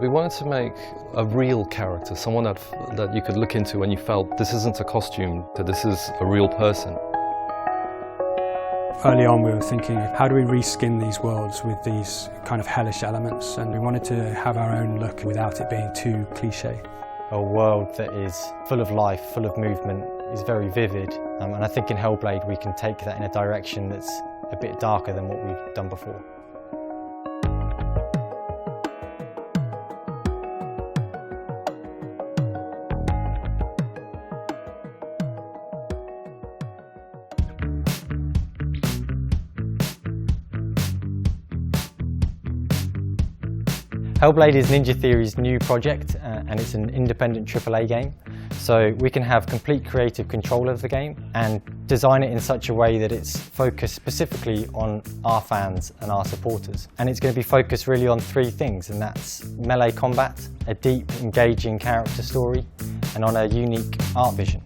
We wanted to make a real character, someone that you could look into and you felt this isn't a costume, that this is a real person. Early on we were thinking, how do we reskin these worlds with these kind of hellish elements, and we wanted to have our own look without it being too cliché. A world that is full of life, full of movement, is very vivid, and I think in Hellblade we can take that in a direction that's a bit darker than what we've done before. Hellblade is Ninja Theory's new project, and it's an independent AAA game. So we can have complete creative control of the game and design it in such a way that it's focused specifically on our fans and our supporters. And it's going to be focused really on three things, and that's melee combat, a deep, engaging character story, and on a unique art vision.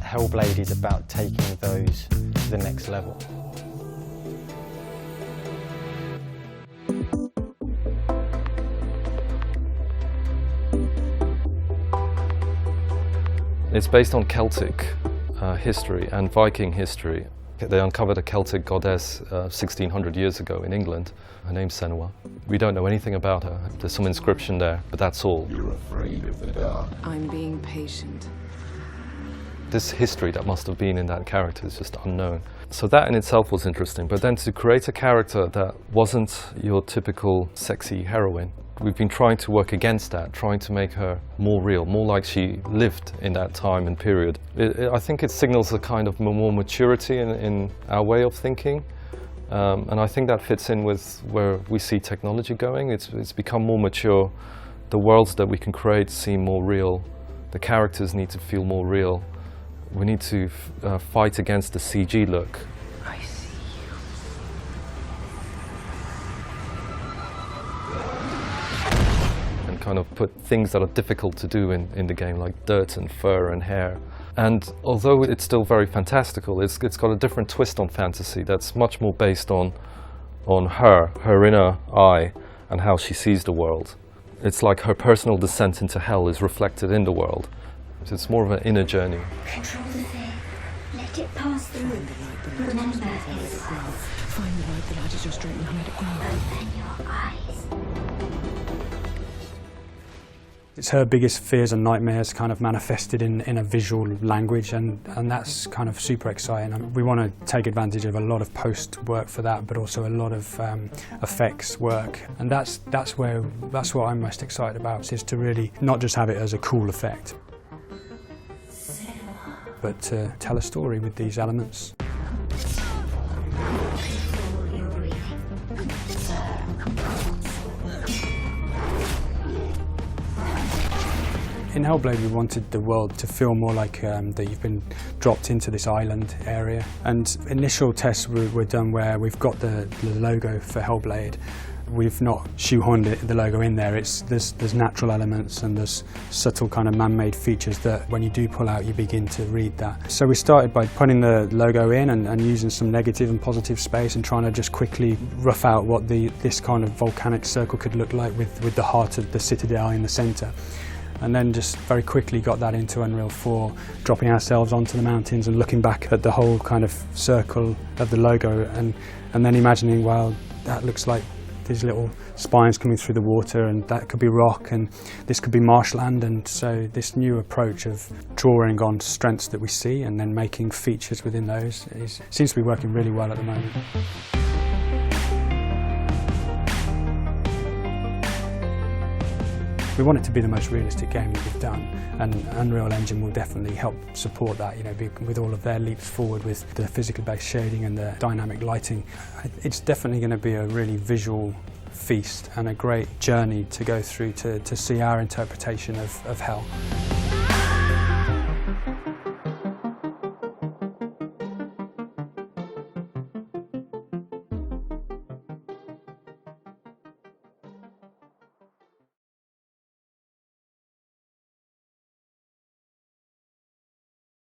Hellblade is about taking those to the next level. It's based on Celtic history and Viking history. They uncovered a Celtic goddess 1600 years ago in England. Her name's Sennua. We don't know anything about her. There's some inscription there, but that's all. You're afraid of the dark. I'm being patient. This history that must have been in that character is just unknown. So that in itself was interesting, but then to create a character that wasn't your typical sexy heroine, we've been trying to work against that, trying to make her more real, more like she lived in that time and period. I think it signals a kind of more maturity in our way of thinking, and I think that fits in with where we see technology going. It's become more mature, the worlds that we can create seem more real, the characters need to feel more real. We need to fight against the CG look. I see you. And kind of put things that are difficult to do in the game, like dirt and fur and hair. And although it's still very fantastical, it's got a different twist on fantasy that's much more based on her inner eye and how she sees the world. It's like her personal descent into hell is reflected in the world. It's more of an inner journey. Control the fear. Let it pass through. Remember its Find the light that light is your strength and let it grow. Open your eyes. It's her biggest fears and nightmares kind of manifested in a visual language, and that's kind of super exciting. We want to take advantage of a lot of post work for that, but also a lot of effects work, and that's what I'm most excited about, is to really not just have it as a cool effect, but to tell a story with these elements. In Hellblade we wanted the world to feel more like that you've been dropped into this island area, and initial tests were done where we've got the logo for Hellblade. We've not shoehorned the logo in there. There's natural elements and there's subtle kind of man-made features that when you do pull out you begin to read that. So we started by putting the logo in and using some negative and positive space and trying to just quickly rough out what this kind of volcanic circle could look like with the heart of the citadel in the centre. And then just very quickly got that into Unreal 4, dropping ourselves onto the mountains and looking back at the whole kind of circle of the logo, and then imagining, well, that looks like these little spines coming through the water, and that could be rock, and this could be marshland. And so this new approach of drawing on strengths that we see and then making features within those seems to be working really well at the moment. We want it to be the most realistic game that we've done, and Unreal Engine will definitely help support that, with all of their leaps forward with the physically based shading and the dynamic lighting. It's definitely going to be a really visual feast and a great journey to go through to see our interpretation of Hell.